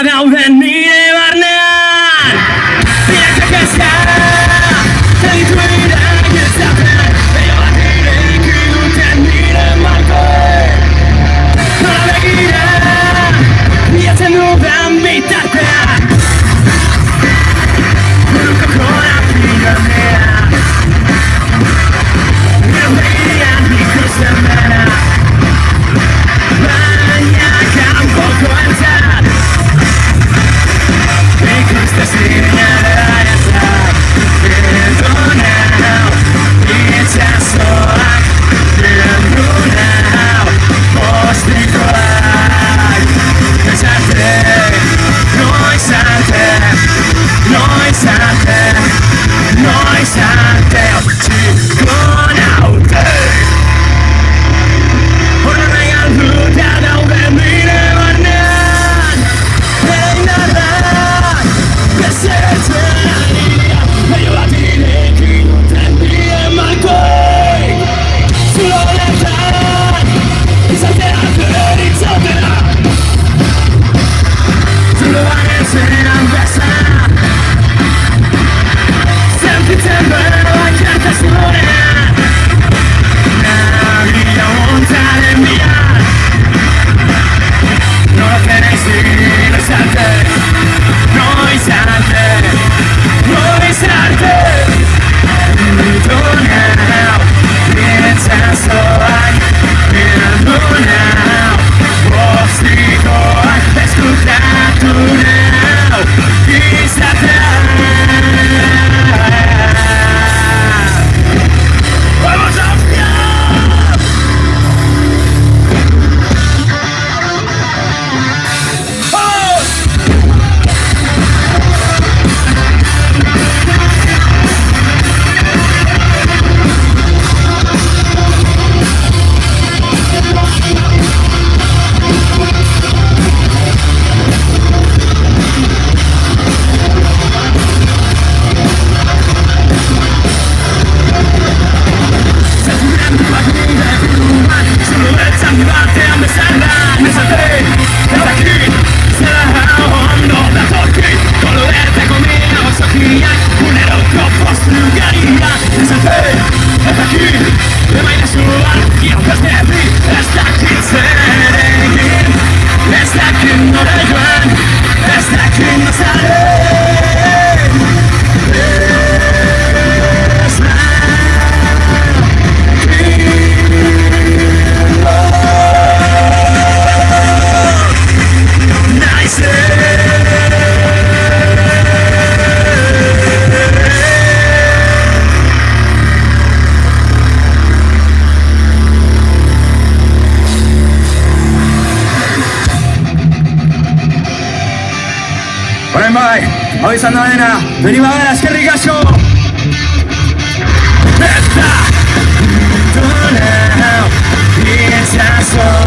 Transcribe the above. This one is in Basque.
dauden nire barnean Biak kezka Zaitu irak ezaten Eio bat ere ikiduten nire markoek Nola begira Biatzen dudan bitartean Buruko korapidonea Nire begirian ikusten dena Baina kanpoko entzat Ikusten zirenara entzat Edo nau Itxasoak Edo nau Ostikoak Ezarte Noiz arte Noiz arte Noiz arte Txiko naute Hora nahi alduta daude nire barnean Egin darrak Bezetzen aria Eio bat irekin duten nire markoek Zulo honetan Izateak eritzautera Zuloan etzeran bezala Sentitzen beroak jartasunean Nagia montaren bilan Nola zenezin noiz arte Noiz arte Noiz arte Ditu nau Itxasoak Bildu nau Ostikoak Eskutatu nau Izatean Vamos a fiar! ¡Vamos! Horen bai, hau izan da dena, beri bagara eskerrik asko! Eta, ditu nau, itxasoak